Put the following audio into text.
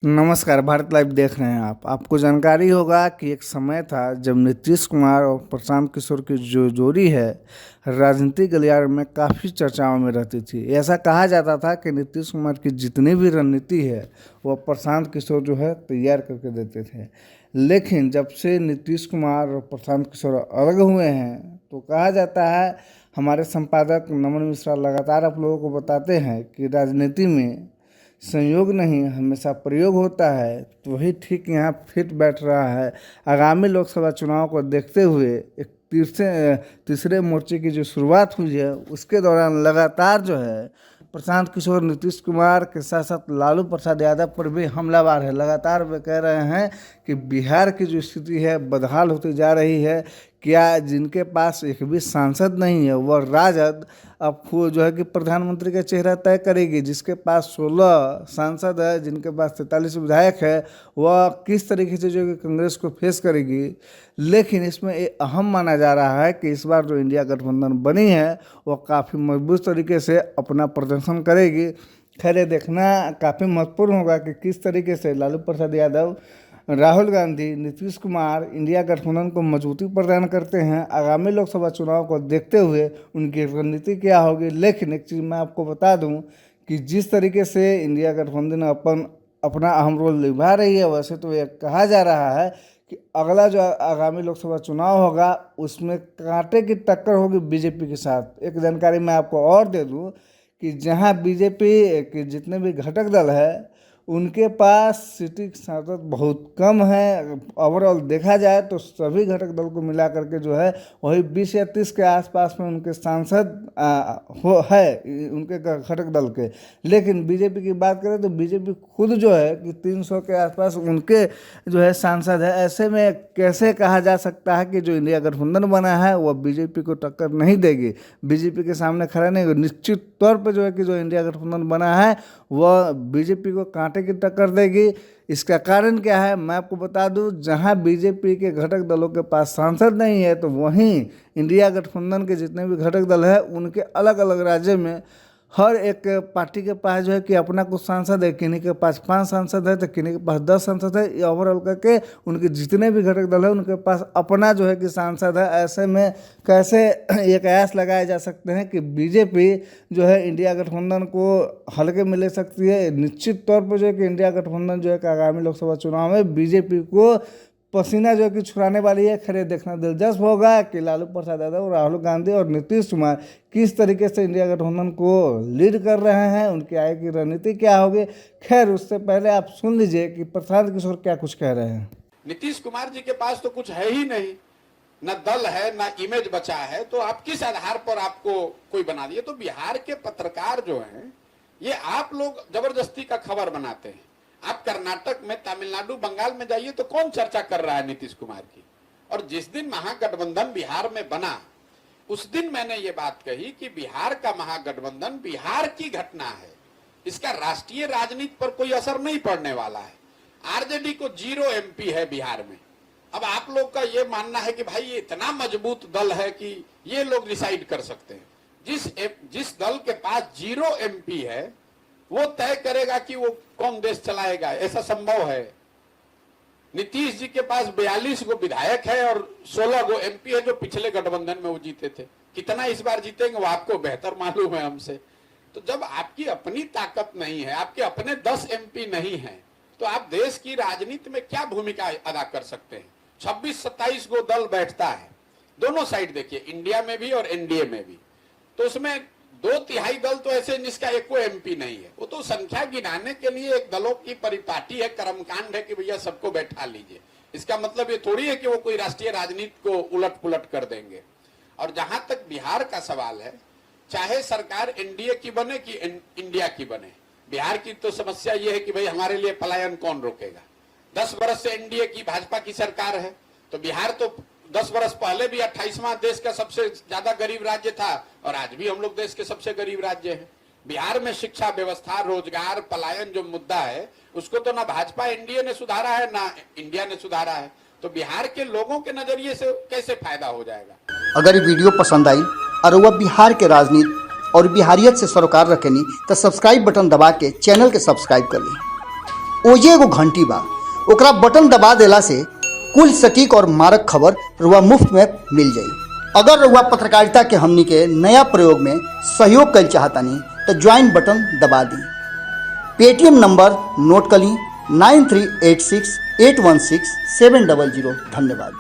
नमस्कार, भारत लाइव देख रहे हैं आप। आपको जानकारी होगा कि एक समय था जब नीतीश कुमार और प्रशांत किशोर की जो जोड़ी है राजनीतिक गलियारे में काफ़ी चर्चाओं में रहती थी। ऐसा कहा जाता था कि नीतीश कुमार की जितनी भी रणनीति है वह प्रशांत किशोर जो है तैयार करके देते थे। लेकिन जब से नीतीश कुमार और प्रशांत किशोर अलग हुए हैं तो कहा जाता है, हमारे संपादक नमन मिश्रा लगातार आप लोगों को बताते हैं कि राजनीति में संयोग नहीं हमेशा प्रयोग होता है। तो वही ठीक यहाँ फिट बैठ रहा है। आगामी लोकसभा चुनाव को देखते हुए एक तीसरे मोर्चे की जो शुरुआत हुई है उसके दौरान लगातार जो है प्रशांत किशोर नीतीश कुमार के साथ साथ लालू प्रसाद यादव पर भी हमलावर है। लगातार वे कह रहे हैं कि बिहार की जो स्थिति है बदहाल होती जा रही है। क्या जिनके पास एक भी सांसद नहीं है वह राजद अब जो है कि प्रधानमंत्री का चेहरा तय करेगी। जिसके पास 16 सांसद है, जिनके पास 43 विधायक है, वह किस तरीके से जो है कि कांग्रेस को फेस करेगी। लेकिन इसमें ये अहम माना जा रहा है कि इस बार जो इंडिया गठबंधन बनी है वह काफ़ी मजबूत तरीके से अपना प्रदर्शन करेगी। खैर, ये देखना काफ़ी महत्वपूर्ण होगा कि किस तरीके से लालू प्रसाद यादव, राहुल गांधी, नीतीश कुमार इंडिया गठबंधन को मजबूती प्रदान करते हैं। आगामी लोकसभा चुनाव को देखते हुए उनकी रणनीति क्या होगी। लेकिन एक चीज़ मैं आपको बता दूं कि जिस तरीके से इंडिया गठबंधन अपना अहम रोल निभा रही है, वैसे तो यह कहा जा रहा है कि अगला जो आगामी लोकसभा चुनाव होगा उसमें कांटे की टक्कर होगी बीजेपी के साथ। एक जानकारी मैं आपको और दे दूं कि जहां बीजेपी के जितने भी घटक दल है उनके पास सीटिंग सांसद बहुत कम है। ओवरऑल देखा जाए तो सभी घटक दल को मिला करके जो है वही 20 या 30 के आसपास में उनके सांसद है उनके घटक दल के। लेकिन बीजेपी की बात करें तो बीजेपी खुद जो है कि 300 के आसपास उनके जो है सांसद है। ऐसे में कैसे कहा जा सकता है कि जो इंडिया गठबंधन बना है वह बीजेपी को टक्कर नहीं देगी, बीजेपी के सामने खड़ा नहीं होगा। निश्चित तौर पर जो है कि जो इंडिया गठबंधन बना है वह बीजेपी को कांटे की टक्कर देगी। इसका कारण क्या है मैं आपको बता दूं, जहां बीजेपी के घटक दलों के पास सांसद नहीं है तो वहीं इंडिया गठबंधन के जितने भी घटक दल हैं उनके अलग अलग राज्य में हर एक पार्टी के पास जो है कि अपना कुछ सांसद है। किन्हीं के पास 5 सांसद है तो किन्हीं के पास 10 सांसद है। ये ओवरऑल करके उनके जितने भी घटक दल है उनके पास अपना जो है कि सांसद है। ऐसे में कैसे ये कयास लगाए जा सकते हैं कि बीजेपी जो है इंडिया गठबंधन को हल्के में ले सकती है। निश्चित तौर पर जो है कि इंडिया गठबंधन जो है कि आगामी लोकसभा चुनाव में बीजेपी को पसीना जो कि छुड़ाने वाली है। खैर, देखना दिलचस्प होगा कि लालू प्रसाद यादव, राहुल गांधी और नीतीश कुमार किस तरीके से इंडिया गठबंधन को लीड कर रहे हैं, उनकी आगे की रणनीति क्या होगी। खैर, उससे पहले आप सुन लीजिए कि प्रशांत किशोर क्या कुछ कह रहे हैं। नीतीश कुमार जी के पास तो कुछ है ही नहीं, न दल है न इमेज बचा है, तो आप किस आधार पर आपको कोई बना दिए। तो बिहार के पत्रकार जो हैं ये आप लोग जबरदस्ती का खबर बनाते हैं। आप कर्नाटक में, तमिलनाडु, बंगाल में जाइए तो कौन चर्चा कर रहा है नीतीश कुमार की। और जिस दिन महागठबंधन बिहार में बना उस दिन मैंने ये बात कही कि बिहार का महागठबंधन बिहार की घटना है, इसका राष्ट्रीय राजनीति पर कोई असर नहीं पड़ने वाला है। आरजेडी को 0 MP है बिहार में। अब आप लोग का ये मानना है कि भाई ये इतना मजबूत दल है कि ये लोग डिसाइड कर सकते हैं। जिस दल के पास 0 MP है वो तय करेगा कि वो कौन देश चलाएगा, ऐसा संभव है। नीतीश जी के पास 42 गो विधायक है और 16 गो MP है जो पिछले गठबंधन में वो जीते थे। कितना इस बार जीतेंगे वो आपको बेहतर मालूम है हमसे। तो जब आपकी अपनी ताकत नहीं है, आपके अपने 10 MP नहीं है, तो आप देश की राजनीति में क्या भूमिका अदा कर सकते हैं। 26-27 गो दल बैठता है, दोनों साइड देखिए, इंडिया में भी और एनडीए में भी। तो उसमें 2/3 दल तो ऐसे जिसका एको MP नहीं है। वो तो संख्या गिनाने के लिए एक दलों की परिपाटी है, कर्मकांड है कि भैया सबको बैठा लीजिए। इसका मतलब ये थोड़ी है कि वो कोई राष्ट्रीय राजनीति को उलट पुलट कर देंगे। और जहां तक बिहार का सवाल है, चाहे सरकार एनडीए की बने कि इंडिया की बने, बिहार की तो समस्या ये है कि भाई हमारे लिए पलायन कौन रोकेगा। 10 वर्ष से एनडीए की भाजपा की सरकार है, तो बिहार तो 10 वर्ष पहले भी 28वां देश का सबसे ज्यादा गरीब राज्य था और आज भी हम लोग देश के सबसे गरीब राज्य हैं। बिहार में शिक्षा व्यवस्था, रोजगार, पलायन जो मुद्दा है उसको तो ना भाजपा एनडीए ने सुधारा है ना इंडिया ने सुधारा है। तो बिहार के लोगों के नजरिए से कैसे फायदा हो जाएगा। अगर ये वीडियो पसंद आई और वह बिहार के राजनीति और बिहारियत से सरोकार रखेनी तो सब्सक्राइब बटन दबा के चैनल के सब्सक्राइब कर ली। ओजे एगो घंटी बा, ओकरा बटन दबा देला से कुल सटीक और मारक खबर रुआ मुफ्त में मिल जाई। अगर रुआ पत्रकारिता के हमनी के नया प्रयोग में सहयोग कर चाहतानी तो ज्वाइन बटन दबा दी। पेटीएम नंबर नोट कर ली 9386816700। धन्यवाद।